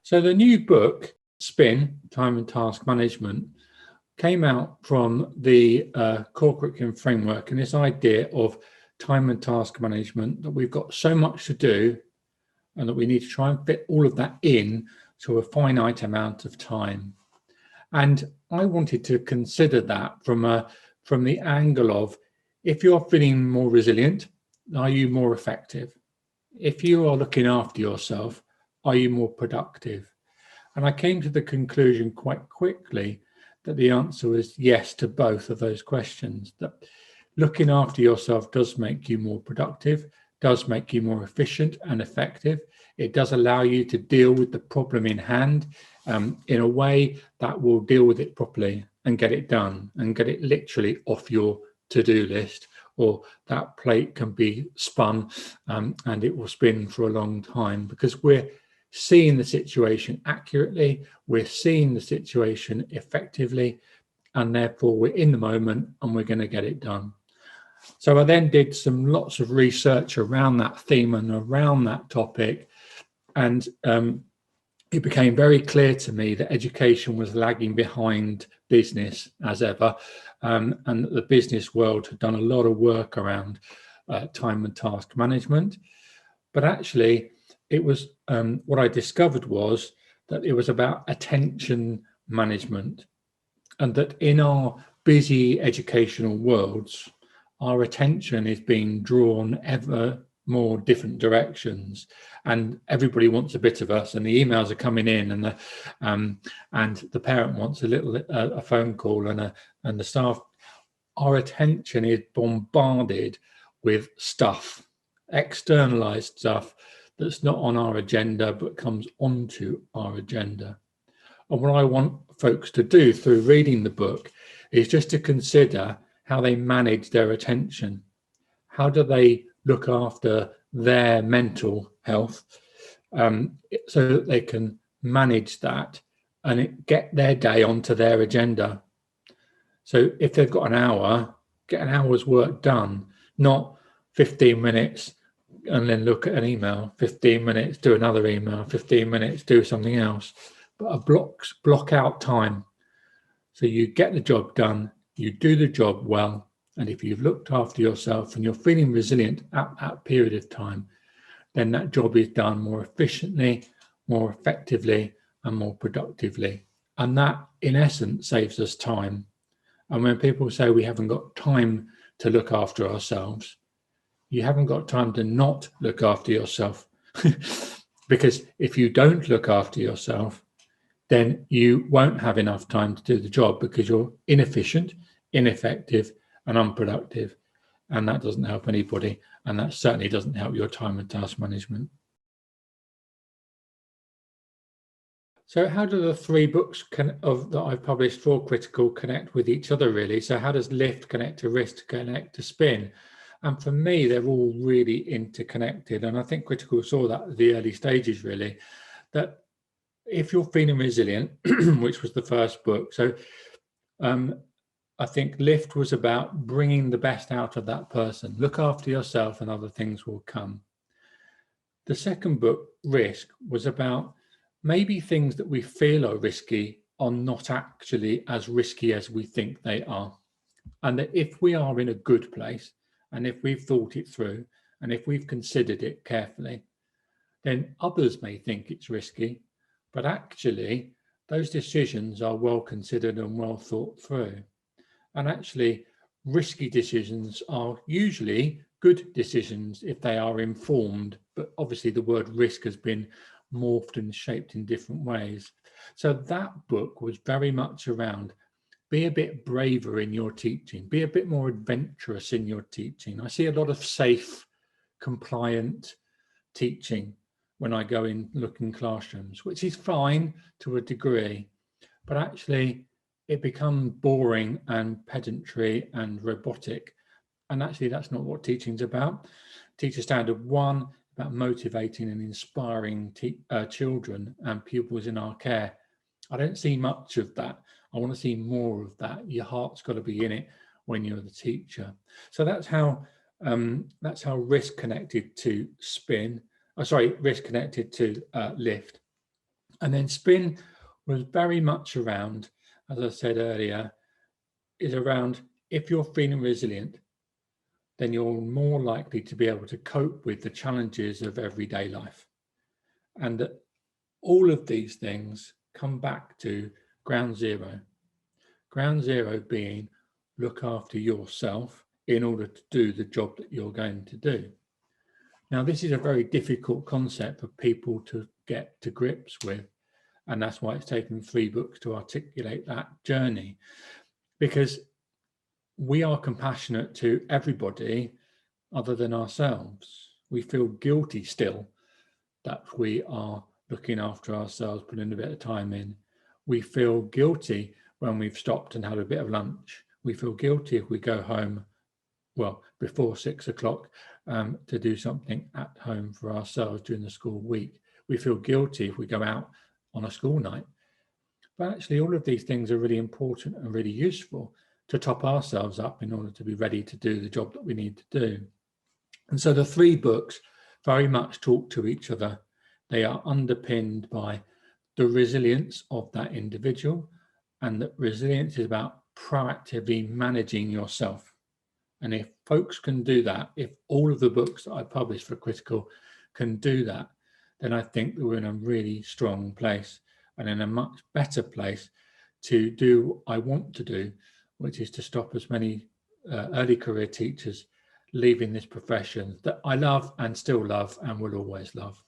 So the new book, Spin, Time and Task Management, came out from the core curriculum framework and this idea of time and task management, that we've got so much to do and that we need to try and fit all of that in to a finite amount of time. And I wanted to consider that from the angle of, if you're feeling more resilient, are you more effective? If you are looking after yourself, are you more productive? And I came to the conclusion quite quickly that the answer was yes to both of those questions, that looking after yourself does make you more productive, does make you more efficient and effective. It does allow you to deal with the problem in hand in a way that will deal with it properly and get it done and get it literally off your to-do list, or that plate can be spun and it will spin for a long time, because we're seeing the situation accurately, we're seeing the situation effectively, and therefore we're in the moment and we're going to get it done. So I then did lots of research around that theme and around that topic, and it became very clear to me that education was lagging behind business as ever, and that the business world had done a lot of work around time and task management. But actually, it was what I discovered was that it was about attention management, and that in our busy educational worlds, our attention is being drawn ever more different directions, and everybody wants a bit of us, and the emails are coming in, and the parent wants a phone call, and the staff. Our attention is bombarded with stuff, externalized stuff that's not on our agenda but comes onto our agenda. And what I want folks to do through reading the book is just to consider how they manage their attention. How do they look after their mental health so that they can manage that and get their day onto their agenda? So if they've got an hour, get an hour's work done, not 15 minutes and then look at an email, 15 minutes, do another email, 15 minutes, do something else, but a block out time. So you get the job done, you do the job well, and if you've looked after yourself and you're feeling resilient at that period of time, then that job is done more efficiently, more effectively, and more productively. And that, in essence, saves us time. And when people say we haven't got time to look after ourselves, you haven't got time to not look after yourself. Because if you don't look after yourself, then you won't have enough time to do the job, because you're inefficient, ineffective, and unproductive. And that doesn't help anybody. And that certainly doesn't help your time and task management. So how do the three books that I've published for Critical connect with each other, really? So how does Lift connect to Risk, connect to Spin? And for me, they're all really interconnected. And I think Critical saw that at the early stages, really, that if you're feeling resilient, which was the first book. So I think Lift was about bringing the best out of that person. Look after yourself and other things will come. The second book, Risk, was about maybe things that we feel are risky are not actually as risky as we think they are. And that if we are in a good place, and if we've thought it through, and if we've considered it carefully, then others may think it's risky, but actually those decisions are well considered and well thought through. And actually, risky decisions are usually good decisions if they are informed, but obviously the word risk has been morphed and shaped in different ways. So that book was very much around, be a bit braver in your teaching, be a bit more adventurous in your teaching. I see a lot of safe, compliant teaching when I go in look in classrooms, which is fine to a degree, but actually it becomes boring and pedantry and robotic. And actually that's not what teaching's about. Teacher Standard 1, about motivating and inspiring children and pupils in our care. I don't see much of that. I want to see more of that. Your heart's got to be in it when you're the teacher. So that's how Risk connected to Spin. Risk connected to Lift. And then spin was very much around, as I said earlier, is around if you're feeling resilient, then you're more likely to be able to cope with the challenges of everyday life. And that all of these things come back to ground zero. Ground zero being look after yourself in order to do the job that you're going to do. Now, this is a very difficult concept for people to get to grips with. And that's why it's taken 3 books to articulate that journey, because we are compassionate to everybody other than ourselves. We feel guilty still that we are looking after ourselves, putting a bit of time in. We feel guilty when we've stopped and had a bit of lunch. We feel guilty if we go home, well, before 6 o'clock to do something at home for ourselves during the school week. We feel guilty if we go out on a school night. But actually, all of these things are really important and really useful to top ourselves up in order to be ready to do the job that we need to do. And so the 3 books very much talk to each other. They are underpinned by the resilience of that individual, and that resilience is about proactively managing yourself. And if folks can do that, if all of the books that I publish for Critical can do that, then I think that we're in a really strong place and in a much better place to do what I want to do, which is to stop as many early career teachers leaving this profession that I love and still love and will always love.